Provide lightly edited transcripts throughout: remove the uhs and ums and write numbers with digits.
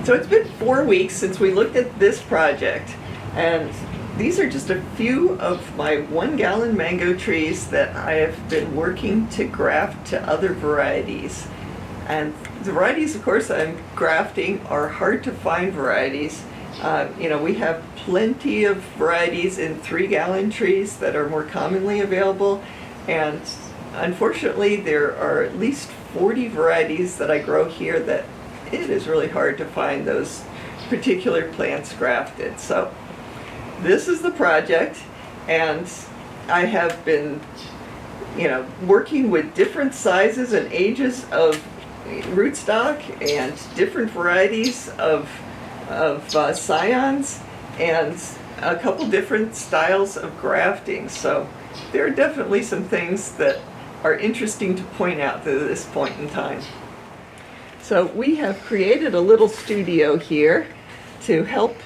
So it's been 4 weeks since we looked at this project, and these are just a few of my 1-gallon mango trees that I have been working to graft to other varieties. And the varieties, of course, I'm grafting are hard to find varieties. We have plenty of varieties in 3-gallon trees that are more commonly available, and unfortunately there are at least 40 varieties that I grow here that it is really hard to find those particular plants grafted. So this is the project, and I have been working with different sizes and ages of rootstock and different varieties of scions and a couple different styles of grafting. So there are definitely some things that are interesting to point out to this point in time. So we have created a little studio here to help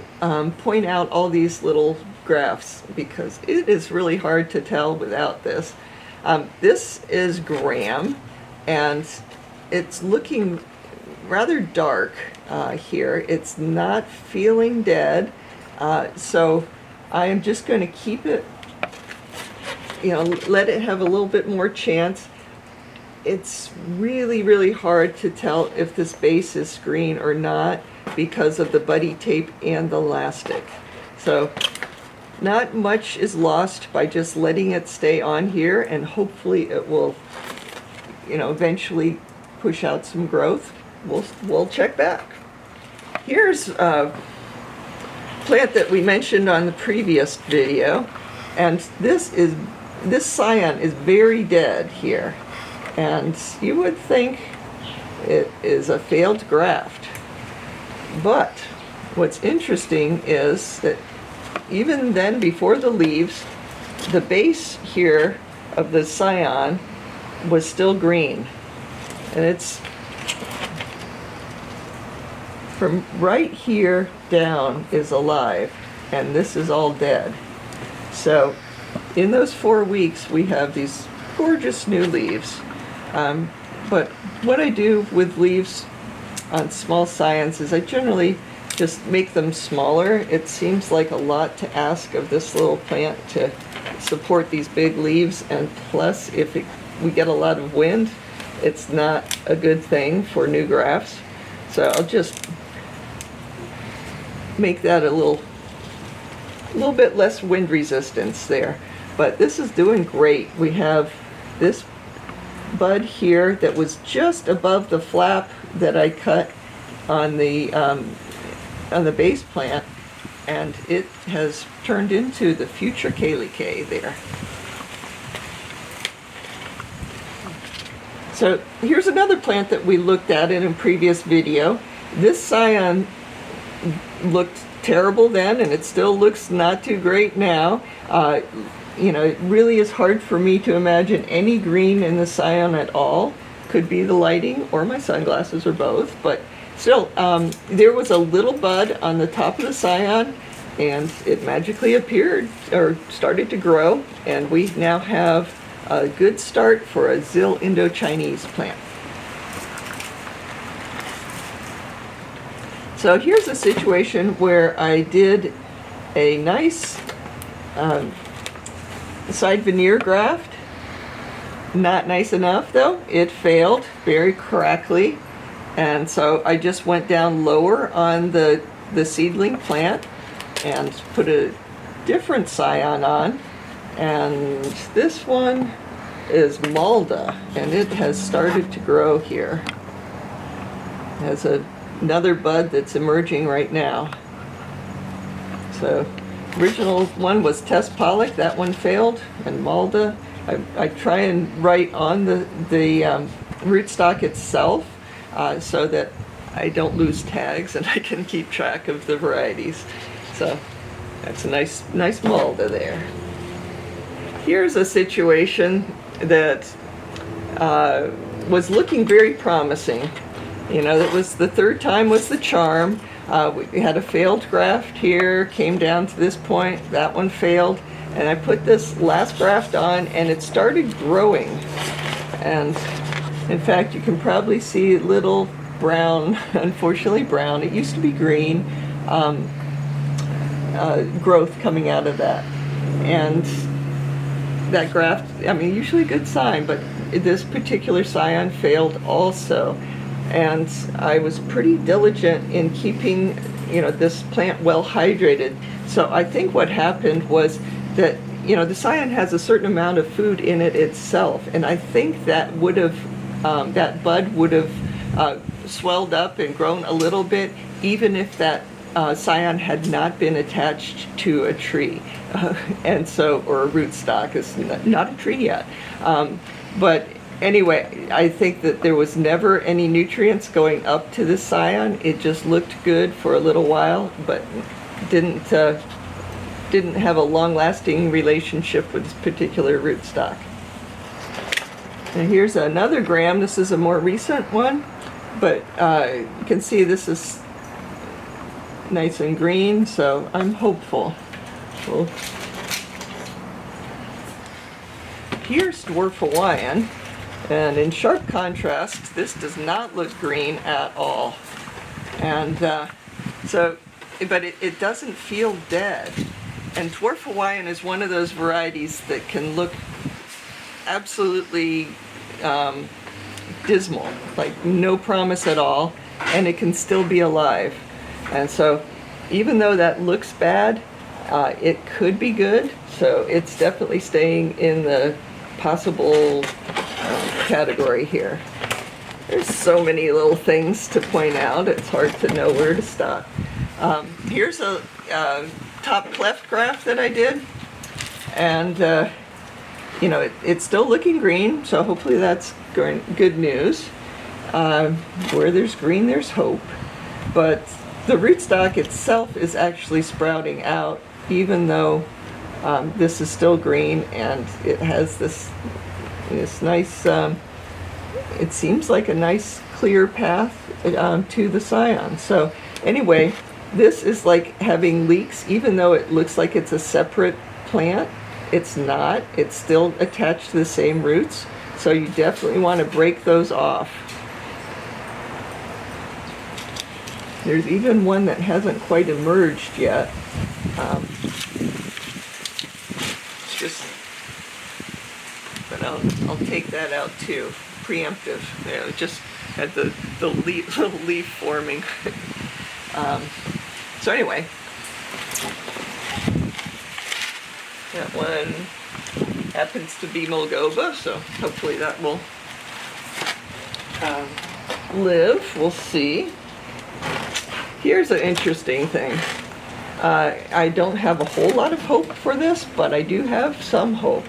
point out all these little grafts, because it is really hard to tell without this. This is Graham, and it's looking rather dark here. It's not feeling dead, so I am just going to keep it, let it have a little bit more chance. It's really, really hard to tell if this base is green or not because of the buddy tape and the elastic. So not much is lost by just letting it stay on here, and hopefully it will, eventually push out some growth. We'll check back. Here's a plant that we mentioned on the previous video, and this scion is very dead here. And you would think it is a failed graft. But what's interesting is that even then, before the leaves, the base here of the scion was still green. And it's from right here down is alive, and this is all dead. So in those 4 weeks, we have these gorgeous new leaves. But what I do with leaves on small scions is I generally just make them smaller. It seems like a lot to ask of this little plant to support these big leaves, and plus if we get a lot of wind, it's not a good thing for new grafts. So I'll just make that a little bit less wind resistance there. But this is doing great. We have this bud here that was just above the flap that I cut on the base plant, and it has turned into the future Kaylee there. So here's another plant that we looked at in a previous video. This scion looked terrible then, and it still looks not too great now. It really is hard for me to imagine any green in the scion at all. Could be the lighting or my sunglasses or both, but still, there was a little bud on the top of the scion, and it magically appeared or started to grow, and we now have a good start for a Zill Indo-Chinese plant. So here's a situation where I did a nice side veneer graft. Not nice enough though. It failed very crackly, and so I just went down lower on the seedling plant and put a different scion on, and this one is Malda, and it has started to grow here. It has another bud that's emerging right now. So original one was Tess Pollock, that one failed, and Malda. I try and write on the rootstock itself so that I don't lose tags and I can keep track of the varieties. So that's a nice Malda there. Here's a situation that was looking very promising. That was the third time was the charm. We had a failed graft here, came down to this point, that one failed, and I put this last graft on and it started growing. And in fact, you can probably see little brown, unfortunately brown, it used to be green, growth coming out of that. And that graft, I mean, usually a good sign, but this particular scion failed also. And I was pretty diligent in keeping, this plant well hydrated. So I think what happened was that, the scion has a certain amount of food in it itself, and I think that would have, that bud would have swelled up and grown a little bit, even if that scion had not been attached to a tree, and so, or a rootstock. It's not a tree yet. But anyway, I think that there was never any nutrients going up to this scion. It just looked good for a little while, but didn't have a long-lasting relationship with this particular rootstock. And here's another gram. This is a more recent one, but you can see this is nice and green, so I'm hopeful. Well, here's dwarf Hawaiian, and in sharp contrast, this does not look green at all. And but it doesn't feel dead. And dwarf Hawaiian is one of those varieties that can look absolutely dismal, like no promise at all, and it can still be alive. And so even though that looks bad, it could be good. So it's definitely staying in the possible category here. There's so many little things to point out, it's hard to know where to stop. Here's a top cleft graft that I did, and it's still looking green, so hopefully that's good news. Where there's green, there's hope. But the rootstock itself is actually sprouting out, even though this is still green, and it has this nice, it seems like a nice clear path to the scion. So anyway, this is like having leeks. Even though it looks like it's a separate plant, it's not. It's still attached to the same roots, so you definitely want to break those off. There's even one that hasn't quite emerged yet. But I'll take that out too. Preemptive. It just had the little leaf forming. So anyway, that one happens to be Mulgoba, so hopefully that will live. We'll see. Here's an interesting thing. I don't have a whole lot of hope for this, but I do have some hope.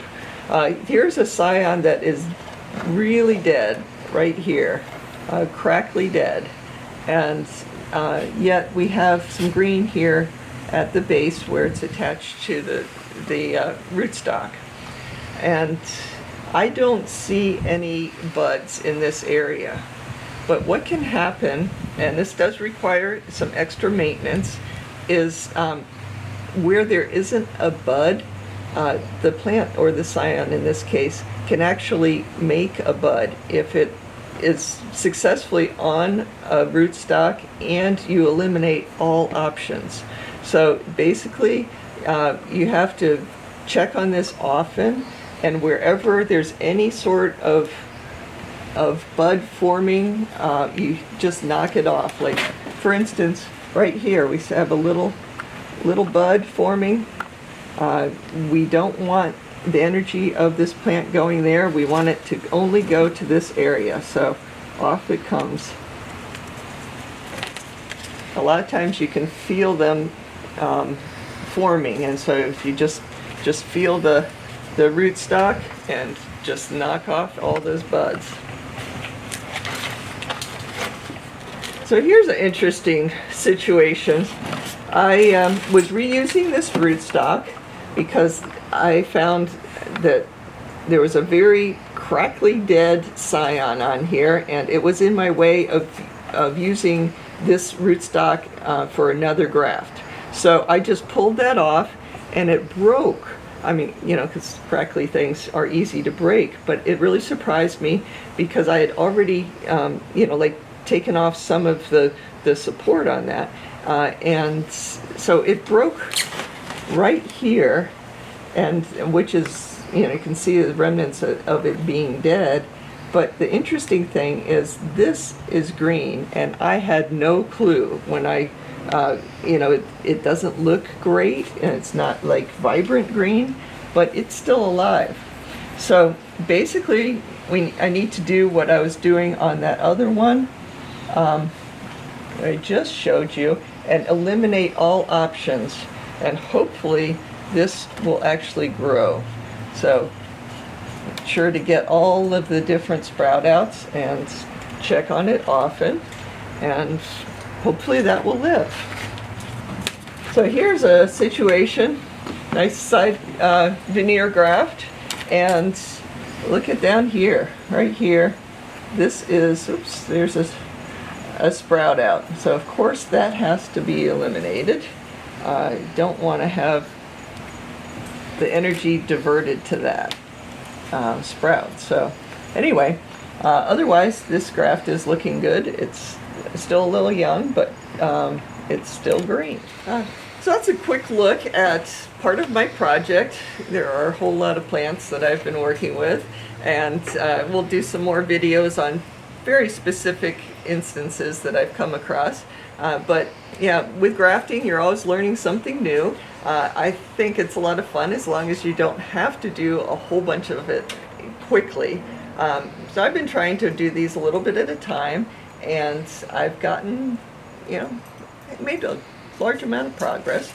Here's a scion that is really dead right here, crackly dead, and yet we have some green here at the base where it's attached to the rootstock. And I don't see any buds in this area. But what can happen, and this does require some extra maintenance, is where there isn't a bud, the plant, or the scion in this case, can actually make a bud if it is successfully on a rootstock and you eliminate all options. So basically, you have to check on this often, and wherever there's any sort of bud forming, you just knock it off. Like, for instance, right here we have a little bud forming. We don't want the energy of this plant going there. We want it to only go to this area, so off it comes. A lot of times you can feel them forming, and so if you just feel the rootstock and just knock off all those buds. So here's an interesting situation. I was reusing this rootstock because I found that there was a very crackly dead scion on here, and it was in my way of using this rootstock for another graft. So I just pulled that off, and it broke. I mean, because crackly things are easy to break, but it really surprised me because I had already, like taken off some of the support on that. And so it broke right here, and which is, you can see the remnants of it being dead. But the interesting thing is this is green, and I had no clue when I, it doesn't look great, and it's not like vibrant green, but it's still alive. So basically, I need to do what I was doing on that other one I just showed you, and eliminate all options, and hopefully this will actually grow. So sure to get all of the different sprout outs and check on it often, and hopefully that will live. So here's a situation, nice side veneer graft, and look at down here, right here. This is, oops, there's a sprout out. So of course that has to be eliminated. I don't want to have the energy diverted to that sprout. So anyway, otherwise this graft is looking good. It's still a little young, but it's still green. So that's a quick look at part of my project. There are a whole lot of plants that I've been working with, and we'll do some more videos on very specific instances that I've come across. But yeah, with grafting, you're always learning something new. I think it's a lot of fun as long as you don't have to do a whole bunch of it quickly. So I've been trying to do these a little bit at a time, and I've gotten, made a large amount of progress.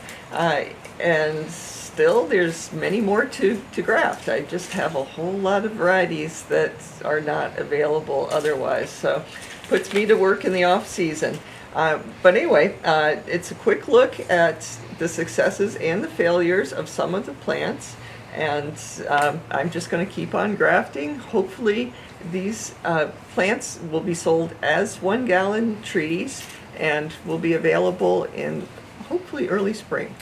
And still there's many more to graft. I just have a whole lot of varieties that are not available otherwise. So puts me to work in the off season. But anyway, it's a quick look at the successes and the failures of some of the plants, and I'm just going to keep on grafting. Hopefully these plants will be sold as 1 gallon trees and will be available in hopefully early spring.